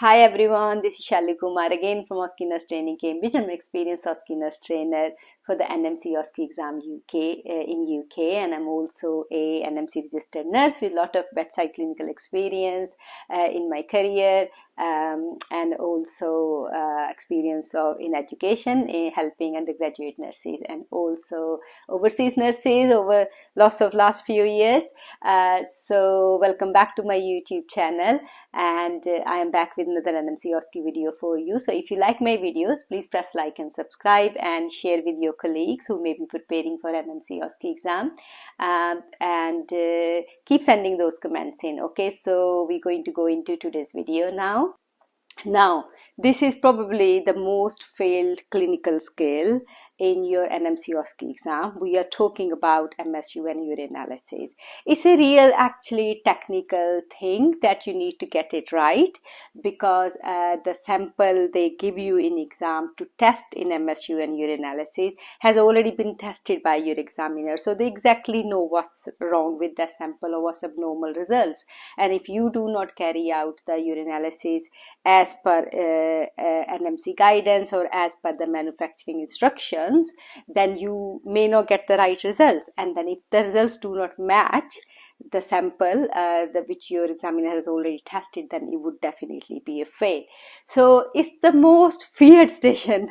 Hi everyone, this is Shalli Kumar again from OSCE Nurse Training Cambridge. I'm an experienced OSCE Nurse trainer for the NMC OSCE exam in UK, and I'm also a NMC registered nurse with a lot of bedside clinical experience in my career, and also experience in education in helping undergraduate nurses and also overseas nurses over last few years. So welcome back to my YouTube channel, and I am back with another NMC OSCE video for you. So if you like my videos, please press like and subscribe and share with your colleagues who may be preparing for NMC OSCE exam, and keep sending those comments in. Okay, so we're going to go into today's video now. Now, this is probably the most failed clinical skill in your NMC OSCE exam. We are talking about MSU and urinalysis. It's a real, actually, technical thing that you need to get it right, because the sample they give you in exam to test in MSU and urinalysis has already been tested by your examiner. So they exactly know what's wrong with the sample or what's abnormal results. And if you do not carry out the urinalysis as per NMC guidance or as per the manufacturing instructions, then you may not get the right results. And then if the results do not match the sample which your examiner has already tested, then it would definitely be a fail. So it's the most feared station,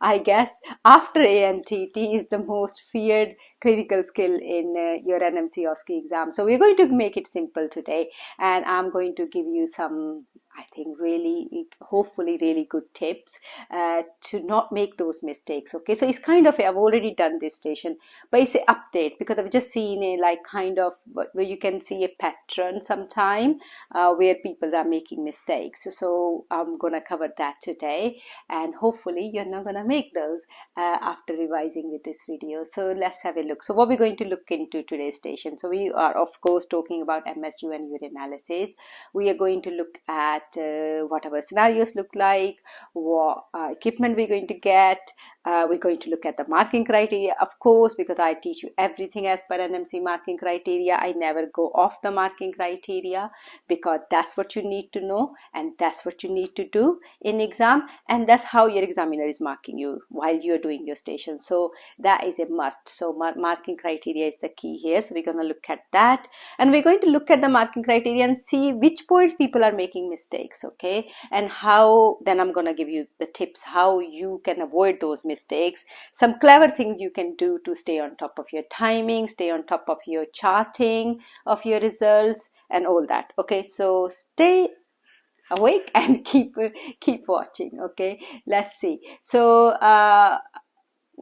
I guess, after ANTT is the most feared clinical skill in your NMC OSCE exam. So we're going to make it simple today, and I'm going to give you some, I think, really, hopefully really good tips to not make those mistakes. Okay, so it's kind of, I've already done this station, but it's an update because I've just seen a like kind of where you can see a pattern sometime where people are making mistakes. So I'm gonna cover that today, and hopefully you're not gonna make those after revising with this video. So let's have a look. So what we're going to look into today's station. So we are of course talking about MSU and urinalysis. We are going to look at what our scenarios look like, what equipment we're going to get. We're going to look at the marking criteria, of course, because I teach you everything as per NMC marking criteria. I never go off the marking criteria because that's what you need to know and that's what you need to do in exam, and that's how your examiner is marking you while you're doing your station. So that is a must. So marking criteria is the key here. So we're going to look at that, and we're going to look at the marking criteria and see which points people are making mistakes, okay, and how then I'm going to give you the tips how you can avoid those mistakes, some clever things you can do to stay on top of your timing, stay on top of your charting of your results and all that. Okay, so stay awake and keep watching. Okay, let's see. So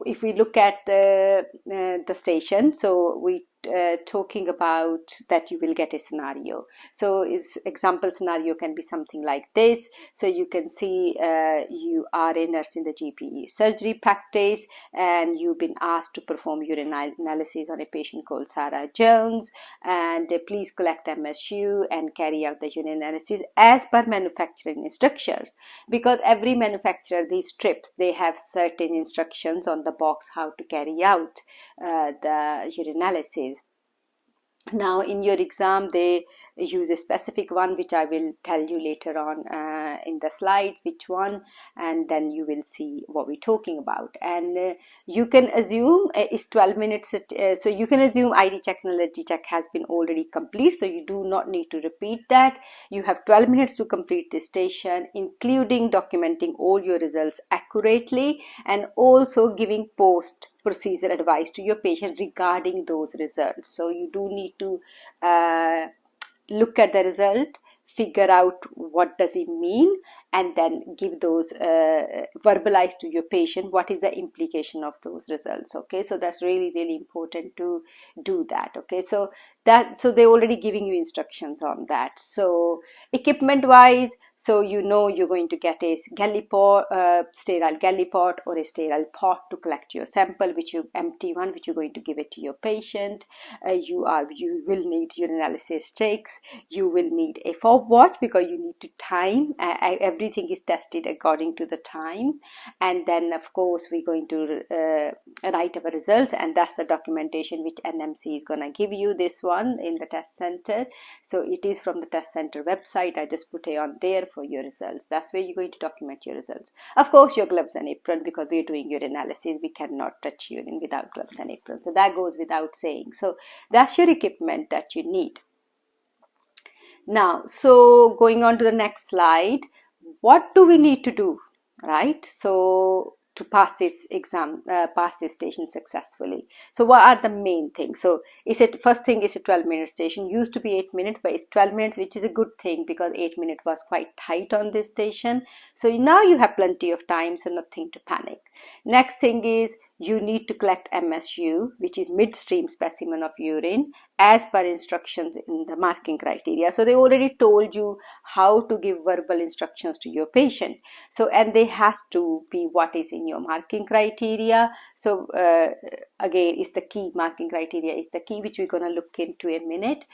if we look at the station, so we talking about that you will get a scenario. So its example scenario can be something like this. So you can see you are a nurse in the GP surgery practice and you've been asked to perform urine analysis on a patient called Sarah Jones, and please collect MSU and carry out the urine analysis as per manufacturing instructions, because every manufacturer, these strips, they have certain instructions on the box how to carry out the urinalysis. Now in your exam they use a specific one which I will tell you later on in the slides which one, and then you will see what we're talking about. And you can assume it's 12 minutes, so you can assume ID check and allergy check has been already complete, so you do not need to repeat that. You have 12 minutes to complete this station, including documenting all your results accurately and also giving post procedure advice to your patient regarding those results. So you do need to look at the result, figure out what does it mean, and then give those verbalize to your patient what is the implication of those results. Okay, so that's really important to do that. Okay, so they're already giving you instructions on that. So equipment wise, so you know you're going to get a gallipot, sterile gallipot or a sterile pot to collect your sample, which you empty one, which you're going to give it to your patient. You will need urinalysis sticks. You will need a fob watch because you need to time every everything is tested according to the time, and then of course we're going to write our results, and that's the documentation which NMC is gonna give you, this one in the test center. So it is from the test center website. I just put it on there for your results. That's where you're going to document your results. Of course, your gloves and apron, because we're doing urinalysis. We cannot touch urine without gloves and apron. So that goes without saying. So that's your equipment that you need. Now, so going on to the next slide, what do we need to do, right? So to pass this exam, pass this station successfully. So what are the main things? So first thing is a 12-minute station. Used to be 8 minutes, but it's 12 minutes, which is a good thing because 8 minutes was quite tight on this station. So now you have plenty of time, so nothing to panic. Next thing is you need to collect MSU, which is midstream specimen of urine, as per instructions in the marking criteria. So they already told you how to give verbal instructions to your patient. So, and they has to be what is in your marking criteria. So again, is the key. Marking criteria is the key, which we're going to look into in a minute,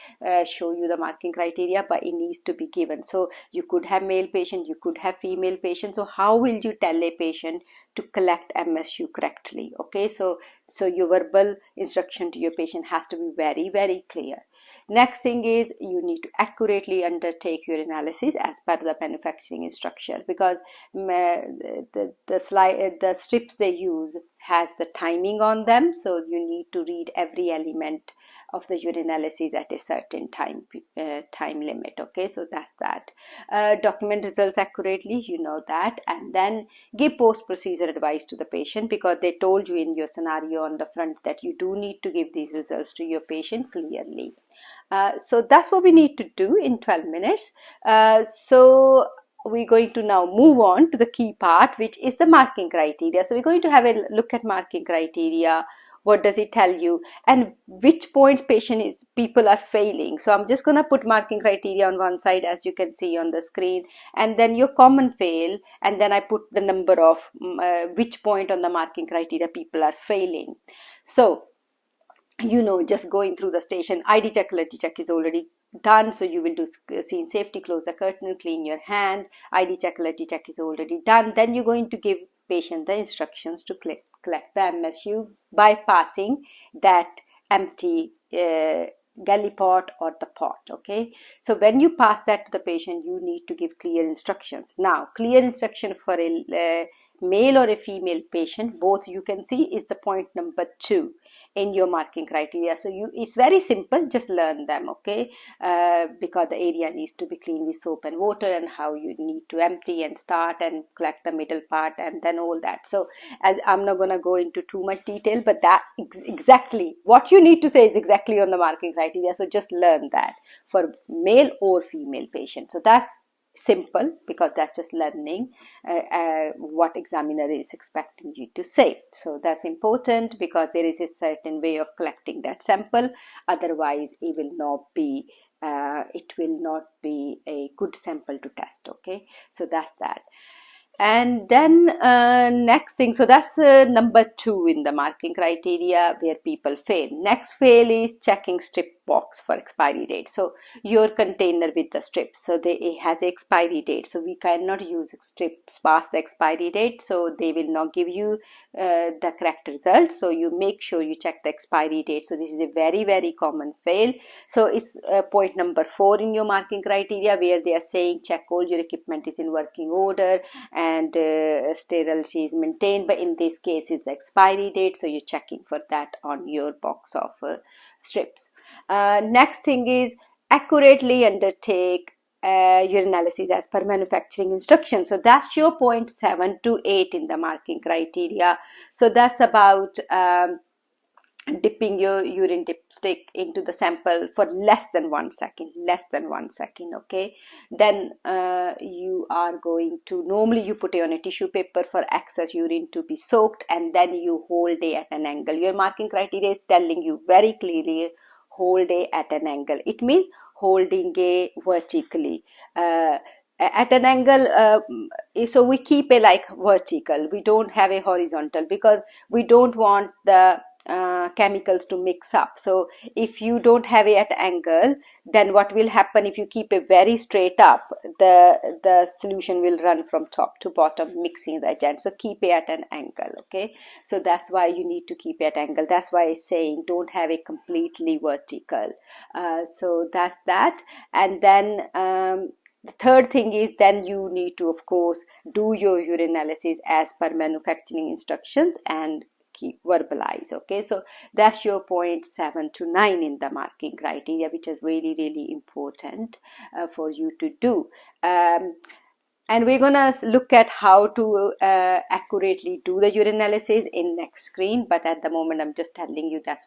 show you the marking criteria, but it needs to be given. So you could have male patient, you could have female patient. So how will you tell a patient to collect MSU correctly? Okay, so your verbal instruction to your patient has to be very, very clear. Next thing is you need to accurately undertake urinalysis as per the manufacturing instruction, because the strips they use has the timing on them, so you need to read every element of the urinalysis at a certain time limit. Okay, so that's that. Document results accurately, you know that, and then give post-procedure advice to the patient, because they told you in your scenario on the front that you do need to give these results to your patient clearly. So that's what we need to do in 12 minutes. So we're going to now move on to the key part, which is the marking criteria. So we're going to have a look at marking criteria. What does it tell you, and which points people are failing? So I'm just going to put marking criteria on one side, as you can see on the screen, and then your common fail, and then I put the number of which point on the marking criteria people are failing. So just going through the station, ID check, quality check is already done. So you will do scene safety, close the curtain, clean your hand. ID check, quality check is already done. Then you're going to give patient the instructions to collect the MSU by passing that empty galley pot or the pot. Okay, so when you pass that to the patient, you need to give clear instructions. Now, clear instruction for a male or a female patient, both, you can see, is the point number 2 in your marking criteria. So it's very simple, just learn them. Okay, because the area needs to be clean with soap and water, and how you need to empty and start and collect the middle part, and then all that. So I'm not going to go into too much detail, but that exactly what you need to say is exactly on the marking criteria. So just learn that for male or female patients. So that's simple, because that's just learning what examiner is expecting you to say. So that's important, because there is a certain way of collecting that sample. Otherwise it will not be a good sample to test. Okay, so that's that. And then next thing, so that's number 2 in the marking criteria where people fail. Next fail is checking strip box for expiry date. So your container with the strips, so it has an expiry date, so we cannot use strips past expiry date, so they will not give you the correct result. So you make sure you check the expiry date. So this is a very, very common fail. So it's point number 4 in your marking criteria, where they are saying check all your equipment is in working order and sterility is maintained, but in this case is the expiry date, so you're checking for that on your box of strips. Next thing is accurately undertake urinalysis as per manufacturing instructions. So that's your point 7 to 8 in the marking criteria. So that's about dipping your urine dipstick into the sample for less than 1 second. Okay, then you are going to, normally you put it on a tissue paper for excess urine to be soaked, and then you hold it at an angle. Your marking criteria is telling you very clearly, hold it at an angle. It means holding it vertically at an angle. So we keep it like vertical, we don't have a horizontal, because we don't want the chemicals to mix up. So if you don't have it at angle, then what will happen, if you keep it very straight up, the solution will run from top to bottom mixing the agent. So keep it at an angle. Okay, so that's why you need to keep it at angle. That's why it's saying don't have it completely vertical. So that's that. And then the third thing is, then you need to of course do your urinalysis as per manufacturing instructions and keep verbalize. Okay, so that's your point 7 to 9 in the marking criteria, which is really important for you to do. And we're gonna look at how to accurately do the urinalysis in next screen, but at the moment I'm just telling you that's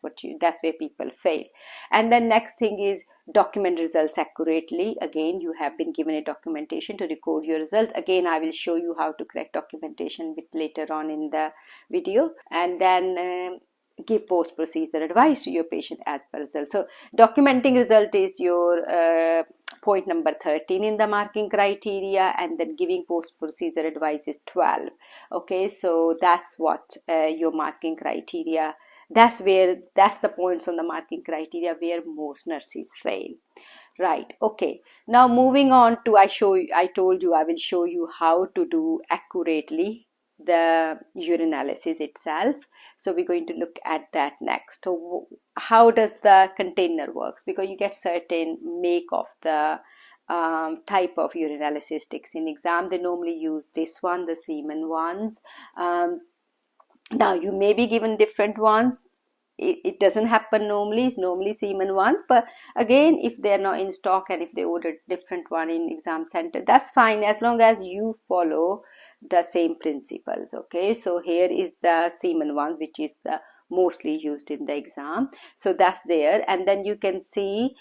where people fail. And then next thing is document results accurately. Again, you have been given a documentation to record your results. Again, I will show you how to correct documentation bit later on in the video. And then give post-procedure advice to your patient as per result. So documenting result is your point number 13 in the marking criteria, and then giving post-procedure advice is 12. Okay, so that's what your marking criteria, that's the points on the marking criteria where most nurses fail. Right, okay, now moving on to, I told you I will show you how to do accurately the urinalysis itself. So we're going to look at that next. So how does the container works? Because you get certain make of the type of urinalysis sticks in exam. They normally use this one, the Siemens ones. Now you may be given different ones. It doesn't happen normally. It's normally Siemens ones, but again, if they're not in stock and if they order different one in exam center, that's fine as long as you follow the same principles. Okay, so here is the Siemens ones, which is the mostly used in the exam. So that's there, and then you can see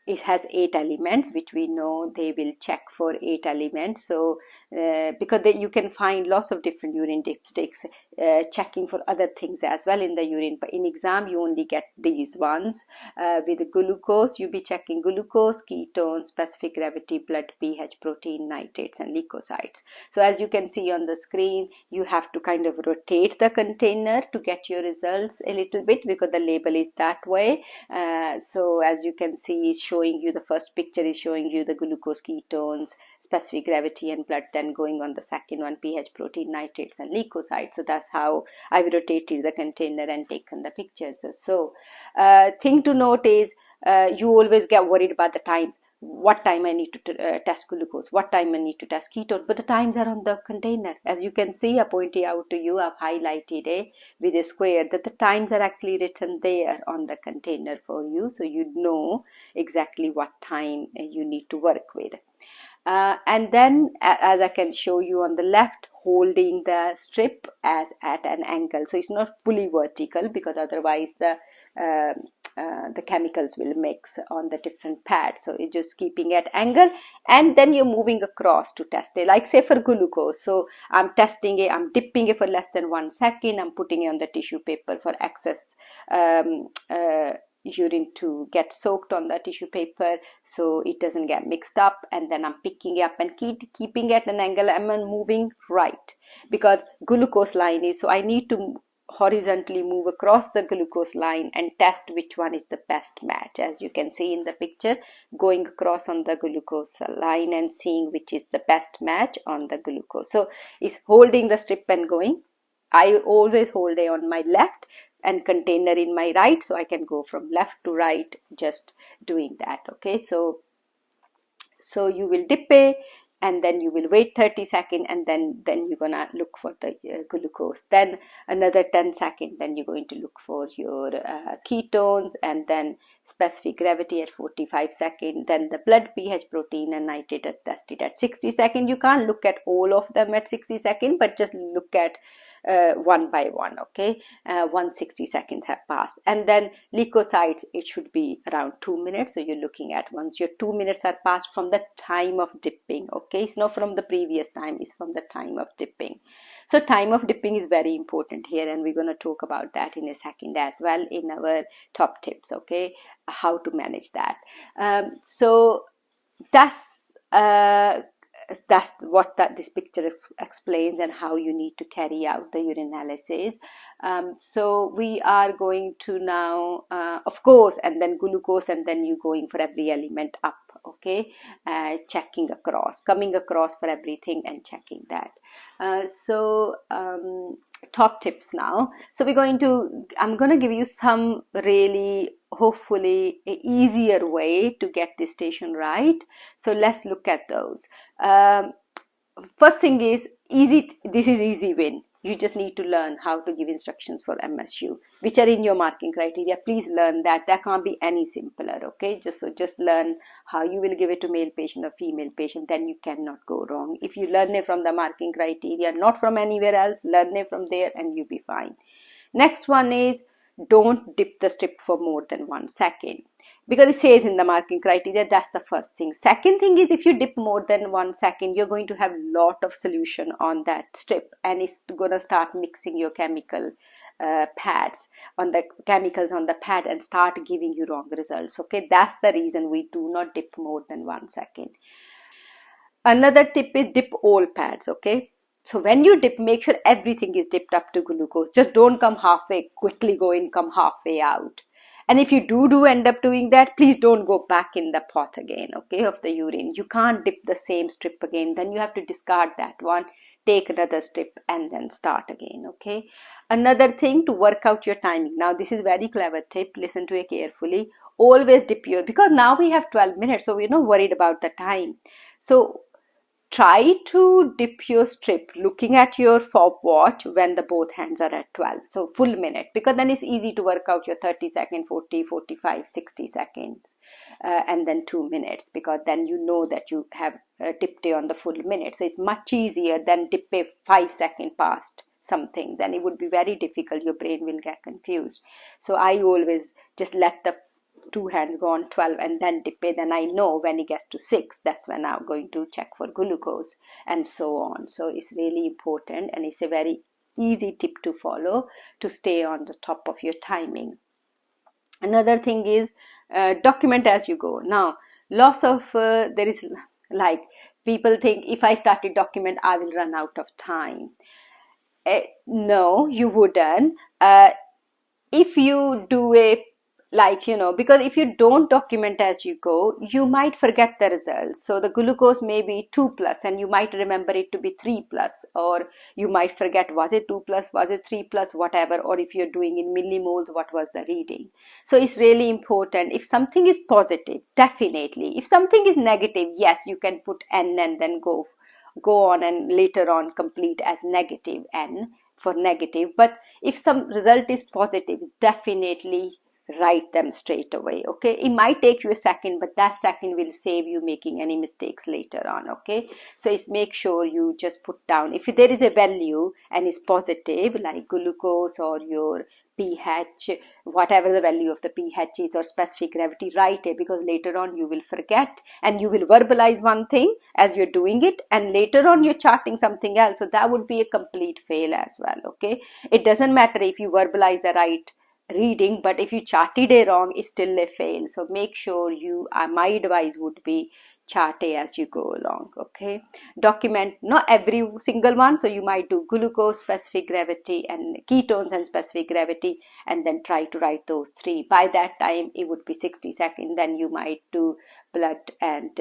it has 8 elements, which we know they will check for 8 elements. So because you can find lots of different urine dipsticks checking for other things as well in the urine, but in exam you only get these ones. With the glucose, you'll be checking glucose, ketones, specific gravity, blood pH, protein, nitrates, and leukocytes. So as you can see on the screen, you have to kind of rotate the container to get your results a little bit because the label is that way. So as you can see, it's showing you, the first picture is showing you the glucose, ketones, specific gravity, and blood. Then going on the second one, pH, protein, nitrates, and leukocytes. So that's how I've rotated the container and taken the pictures. So thing to note is you always get worried about the times. What time I need to test glucose, what time I need to test ketone, but the times are on the container. As you can see, I pointed out to you, I've highlighted it with a square, that the times are actually written there on the container for you, so you know exactly what time you need to work with. And then as I can show you on the left, holding the strip as at an angle, so it's not fully vertical because otherwise the chemicals will mix on the different pads. So it's just keeping at angle, and then you're moving across to test it. Like say for glucose, so I'm testing it, I'm dipping it for less than 1 second, I'm putting it on the tissue paper for excess urine to get soaked on the tissue paper so it doesn't get mixed up, and then I'm picking it up and keeping at an angle. I'm moving right because glucose line is, so I need to horizontally move across the glucose line and test which one is the best match. As you can see in the picture, going across on the glucose line and seeing which is the best match on the glucose. So it's holding the strip and going. I always hold it on my left and container in my right, so I can go from left to right just doing that. Okay, so you will dip it and then you will wait 30 seconds, and then you're gonna look for the glucose, then another 10 seconds, then you're going to look for your ketones, and then specific gravity at 45 seconds, then the blood pH, protein, and nitrate are tested at 60 seconds. You can't look at all of them at 60 seconds, but just look at one by one. Okay, 160 seconds have passed, and then leukocytes, it should be around 2 minutes. So you're looking at, once your 2 minutes are passed from the time of dipping. Okay, it's not from the previous time, it's from the time of dipping. So time of dipping is very important here, and we're going to talk about that in a second as well in our top tips. Okay, how to manage that. So that's that's what this picture explains, and how you need to carry out the urinalysis. So we are going to now, of course, and then glucose, and then you going for every element up, okay, checking across, coming across for everything and checking that. Top tips now. So I'm going to give you some really, hopefully, easier way to get this station right. So let's look at those. First thing is easy. This is easy win. You just need to learn how to give instructions for MSU, which are in your marking criteria. Please learn that. That can't be any simpler, okay? Just learn how you will give it to male patient or female patient, then you cannot go wrong. If you learn it from the marking criteria, not from anywhere else, learn it from there and you'll be fine. Next one is, don't dip the strip for more than 1 second, because it says in the marking criteria. That's the first thing. Second thing is, if you dip more than 1 second, you're going to have lot of solution on that strip, and it's going to start mixing your chemical pads on the chemicals on the pad and start giving you wrong results, okay? That's the reason we do not dip more than 1 second. Another tip is dip all pads, okay? So when you dip, make sure everything is dipped up to glucose. Just don't come halfway, quickly go in, come halfway out. And if you do end up doing that, please don't go back in the pot again, okay, of the urine. You can't dip the same strip again. Then you have to discard that one, take another strip and then start again, okay? Another thing, to work out your timing. Now this is very clever tip. Listen to it carefully. Always dip your, because now we have 12 minutes, so we're not worried about the time. So try to dip your strip looking at your fob watch when the both hands are at 12, so full minute, because then it's easy to work out your 30 seconds, 40, 45, 60 seconds, and then 2 minutes, because then you know that you have dipped it on the full minute. So it's much easier than dip a 5 second past something. Then it would be very difficult, your brain will get confused. So I always just let the 2 hands go on 12 and then dip it. Then I know when it gets to 6, that's when I'm going to check for glucose, and so on. So it's really important, and it's a very easy tip to follow to stay on the top of your timing. Another thing is, document as you go. Now loss of there is, like, people think if I start to document I will run out of time. No, you wouldn't. If you do a, like, because if you don't document as you go, you might forget the results. So the glucose may be 2 plus and you might remember it to be 3 plus, or you might forget, was it 2 plus, was it 3 plus, whatever, or if you're doing in millimoles, what was the reading. So it's really important. If something is positive, definitely. If something is negative, yes, you can put N and then go on and later on complete as negative N for negative. But if some result is positive, definitely write them straight away, okay? It might take you a second, but that second will save you making any mistakes later on, okay? So it's make sure you just put down, if there is a value and it's positive, like glucose or your pH, whatever the value of the pH is, or specific gravity, write it, because later on you will forget and you will verbalize one thing as you're doing it, and later on you're charting something else. So that would be a complete fail as well, okay? It doesn't matter if you verbalize the right reading, but if you charted it wrong, it's still a fail. So make sure you, my advice would be, chart it as you go along, okay? Document not every single one. So you might do glucose, specific gravity, and ketones and specific gravity, and then try to write those 3. By that time it would be 60 seconds. Then you might do blood and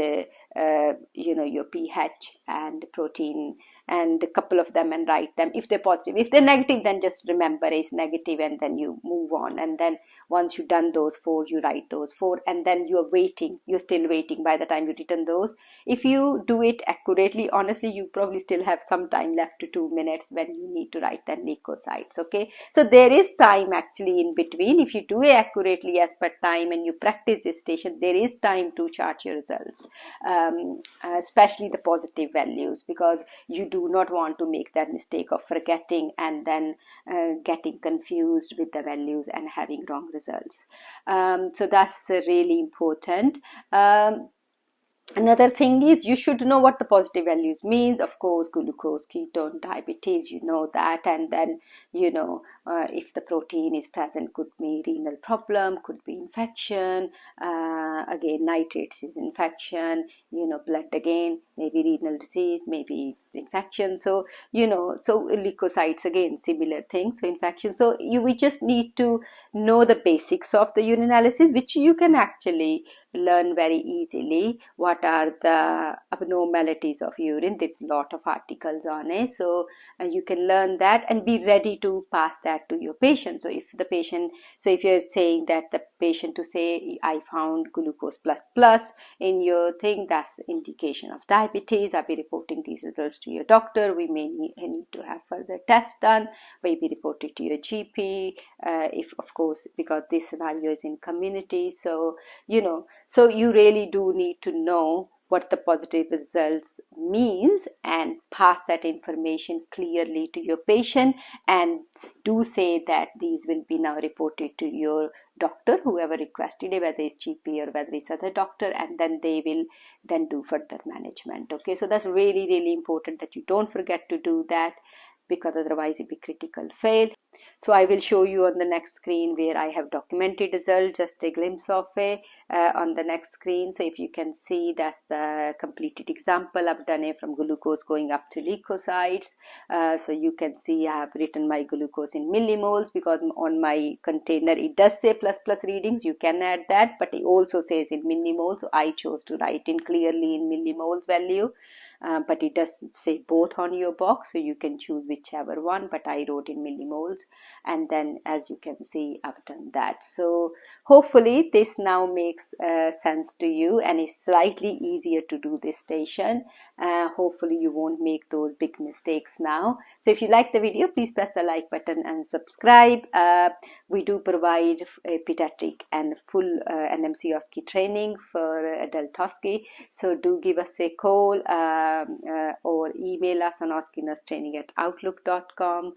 your pH and protein and a couple of them and write them if they're positive. If they're negative, then just remember it's negative and then you move on. And then once you've done those 4, you write those 4, and then you're waiting. You're still waiting by the time you've written those. If you do it accurately, honestly, you probably still have some time left to 2 minutes when you need to write the leukocytes, okay? So there is time actually in between. If you do it accurately as per time and you practice this station, there is time to chart your results, especially the positive values, because you do not want to make that mistake of forgetting and then getting confused with the values and having wrong results. So that's really important. Another thing is you should know what the positive values means. Of course, glucose, ketone, diabetes, you know that. And then, if the protein is present, could be renal problem, could be infection. Again, nitrates is infection, blood again, maybe renal disease, maybe infection. So, so leukocytes again, similar things. So infection. So we just need to know the basics of the urinalysis, which you can actually learn very easily. What are the abnormalities of urine? There's a lot of articles on it, so you can learn that and be ready to pass that to your patient. So if you're saying that the patient to say, I found glucose plus plus in your thing, that's the indication of diabetes. I'll be reporting these results to your doctor. We may need to have further tests done, maybe report it to your GP, if of course, because this scenario is in community. So so you really do need to know what the positive results means and pass that information clearly to your patient, and do say that these will be now reported to your doctor, whoever requested it, whether it's GP or whether it's other doctor, and then they will then do further management. Okay, so that's really, really important that you don't forget to do that, because otherwise it will be critical fail. So I will show you on the next screen where I have documented result, just a glimpse of it on the next screen. So if you can see, that's the completed example. I've done it from glucose going up to leukocytes. So you can see I have written my glucose in millimoles, because on my container it does say plus plus readings. You can add that, but it also says in millimoles. So I chose to write in clearly in millimoles value. But it does say both on your box, so you can choose whichever one, but I wrote in millimoles. And then as you can see, I've done that. So hopefully this now makes sense to you, and it's slightly easier to do this station. Hopefully you won't make those big mistakes now. So if you like the video, please press the like button and subscribe. We do provide a pediatric and full NMC OSCE training for adult OSCE. So do give us a call or email us on oscenurstraining@outlook.com.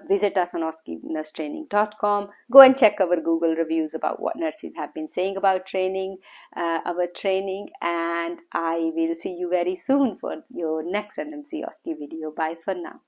Visit us on oscenurstraining.com. Go and check our Google reviews about what nurses have been saying about training, our training, and I will see you very soon for your next NMC OSCE video. Bye for now.